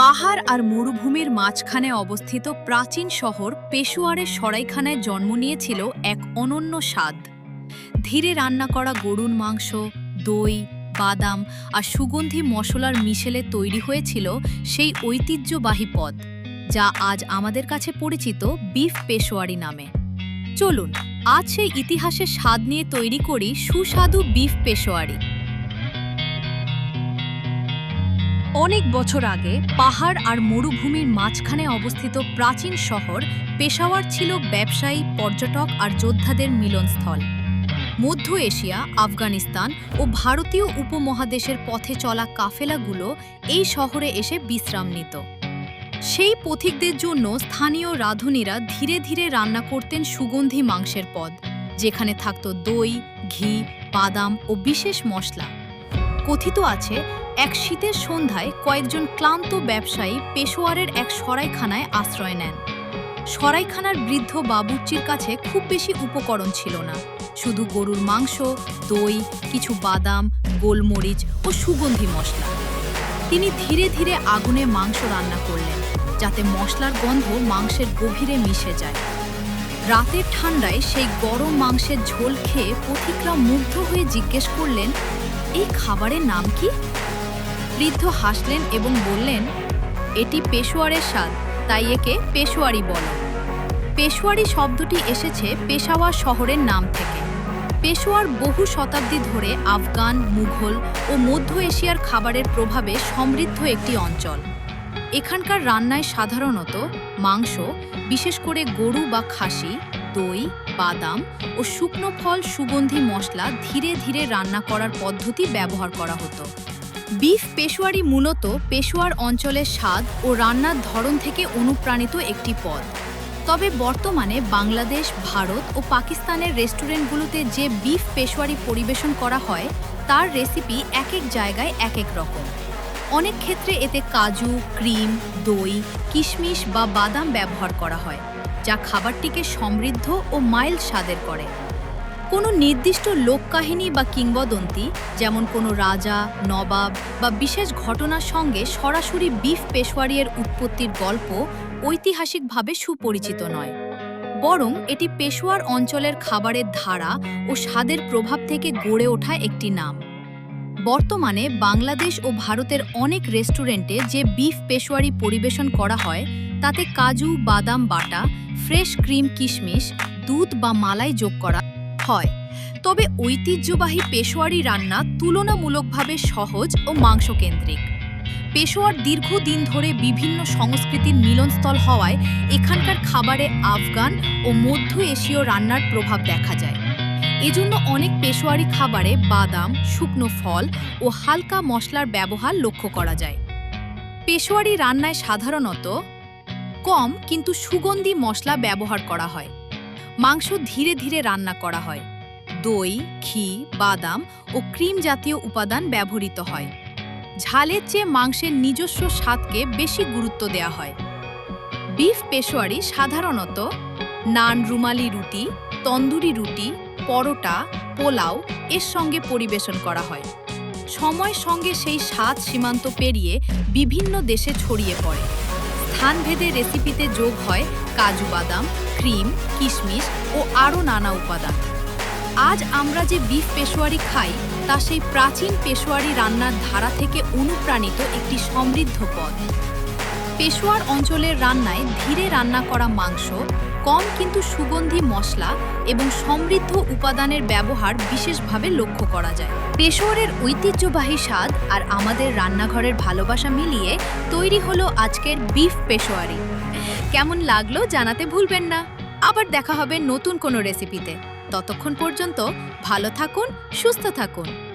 পাহাড় আর মরুভূমির মাঝখানে অবস্থিত প্রাচীন শহর পেশোয়ারের সরাইখানায় জন্ম নিয়েছিল এক অনন্য স্বাদ। ধীরে রান্না করা গরুর মাংস, দই, বাদাম আর সুগন্ধি মশলার মিশেলে তৈরি হয়েছিল সেই ঐতিহ্যবাহী পদ, যা আজ আমাদের কাছে পরিচিত বিফ পেশোয়ারি নামে। চলুন আজ সেই ইতিহাসের স্বাদ নিয়ে তৈরি করি সুস্বাদু বিফ পেশোয়ারি। অনেক বছর আগে পাহাড় আর মরুভূমির মাঝখানে অবস্থিত প্রাচীন শহর পেশাওয়ার ছিল ব্যবসায়ী, পর্যটক আর যোদ্ধাদের মিলনস্থল। মধ্য এশিয়া, আফগানিস্তান ও ভারতীয় উপমহাদেশের পথে চলা কাফেলাগুলো এই শহরে এসে বিশ্রাম নিত। সেই পথিকদের জন্য স্থানীয় রাঁধুনিরা ধীরে ধীরে রান্না করতেন সুগন্ধি মাংসের পদ, যেখানে থাকত দই, ঘি, বাদাম ও বিশেষ মশলা। কথিত আছে, এক শীতের সন্ধ্যায় কয়েকজন ক্লান্ত ব্যবসায়ী পেশোয়ারের এক সরাইখানায় আশ্রয় নেন। সরাইখানার বৃদ্ধ বাবুর্চির কাছে খুব বেশি উপকরণ ছিল না, শুধু গরুর মাংস, দই, কিছু বাদাম, গোলমরিচ ও সুগন্ধি মশলা। তিনি ধীরে ধীরে আগুনে মাংস রান্না করলেন, যাতে মশলার গন্ধ মাংসের গভীরে মিশে যায়। রাতের ঠান্ডায় সেই গরম মাংসের ঝোল খেয়ে পথিকরা মুগ্ধ হয়ে জিজ্ঞেস করলেন, এই খাবারের নাম কি? বৃদ্ধ হাসলেন এবং বললেন, এটি পেশোয়ারের স্বাদ, তাই একে পেশোয়ারি বলে। পেশোয়ারি শব্দটি এসেছে পেশাওয়ার শহরের নাম থেকে। পেশোয়ার বহু শতাব্দী ধরে আফগান, মুঘল ও মধ্য এশিয়ার খাবারের প্রভাবে সমৃদ্ধ একটি অঞ্চল। এখানকার রান্নায় সাধারণত মাংস, বিশেষ করে গরু বা খাসি, দই, বাদাম ও শুকনো ফল, সুগন্ধি মশলা ধীরে ধীরে রান্না করার পদ্ধতি ব্যবহার করা হতো। বিফ পেশোয়ারি মূলত পেশোয়ার অঞ্চলের স্বাদ ও রান্নার ধরন থেকে অনুপ্রাণিত একটি পদ। তবে বর্তমানে বাংলাদেশ, ভারত ও পাকিস্তানের রেস্টুরেন্টগুলোতে যে বিফ পেশোয়ারি পরিবেশন করা হয়, তার রেসিপি এক এক জায়গায় এক এক রকম। অনেক ক্ষেত্রে এতে কাজু, ক্রিম, দই, কিশমিশ বা বাদাম ব্যবহার করা হয়, যা খাবারটিকে সমৃদ্ধ ও মাইল্ড স্বাদের করে। কোনো নির্দিষ্ট লোককাহিনী বা কিংবদন্তি, যেমন কোনো রাজা, নবাব বা বিশেষ ঘটনার সঙ্গে সরাসরি বিফ পেশোয়ারির উৎপত্তির গল্প ঐতিহাসিকভাবে সুপরিচিত নয়, বরং এটি পেশোয়ার অঞ্চলের খাবারের ধারা ও স্বাদের প্রভাব থেকে গড়ে ওঠা একটি নাম। বর্তমানে বাংলাদেশ ও ভারতের অনেক রেস্টুরেন্টে যে বিফ পেশোয়ারি পরিবেশন করা হয়, তাতে কাজু, বাদাম বাটা, ফ্রেশ ক্রিম, কিশমিশ, দুধ বা মালাই যোগ করা হয়। তবে ঐতিহ্যবাহী পেশোয়ারি রান্না তুলনামূলকভাবে সহজ ও মাংসকেন্দ্রিক। পেশোয়ার দীর্ঘদিন ধরে বিভিন্ন সংস্কৃতির মিলনস্থল হওয়ায় এখানকার খাবারে আফগান ও মধ্য এশীয় রান্নার প্রভাব দেখা যায়। এজন্য অনেক পেশোয়ারি খাবারে বাদাম, শুকনো ফল ও হালকা মশলার ব্যবহার লক্ষ্য করা যায়। পেশোয়ারি রান্নায় সাধারণত কম কিন্তু সুগন্ধি মশলা ব্যবহার করা হয়। মাংস ধীরে ধীরে রান্না করা হয়। দই, ঘি, বাদাম ও ক্রিম জাতীয় উপাদান ব্যবহৃত হয়। ঝালের চেয়ে মাংসের নিজস্ব স্বাদকে বেশি গুরুত্ব দেওয়া হয়। বিফ পেশোয়ারি সাধারণত নান, রুমালি রুটি, তন্দুরি রুটি, পরোটা, পোলাও এর সঙ্গে পরিবেশন করা হয়। সময়ের সঙ্গে সেই স্বাদ সীমান্ত পেরিয়ে বিভিন্ন দেশে ছড়িয়ে পড়ে। স্থানভেদে রেসিপিতে যোগ হয় কাজু, বাদাম, ক্রিম, কিশমিশ ও আরও নানা উপাদান। আজ আমরা যে বিফ পেশোয়ারি খাই, তা সেই প্রাচীন পেশোয়ারি রান্নার ধারা থেকে অনুপ্রাণিত একটি সমৃদ্ধ পদ। পেশোয়ার অঞ্চলের রান্নায় ধীরে রান্না করা মাংস, কম কিন্তু সুগন্ধি মশলা এবং সমৃদ্ধ উপাদানের ব্যবহার বিশেষভাবে লক্ষ্য করা যায়। পেশোয়ারের ঐতিহ্যবাহী স্বাদ আর আমাদের রান্নাঘরের ভালোবাসা মিলিয়ে তৈরি হলো আজকের বিফ পেশোয়ারি। কেমন লাগলো জানাতে ভুলবেন না। আবার দেখা হবে নতুন কোনো রেসিপিতে। ততক্ষণ পর্যন্ত ভালো থাকুন, সুস্থ থাকুন।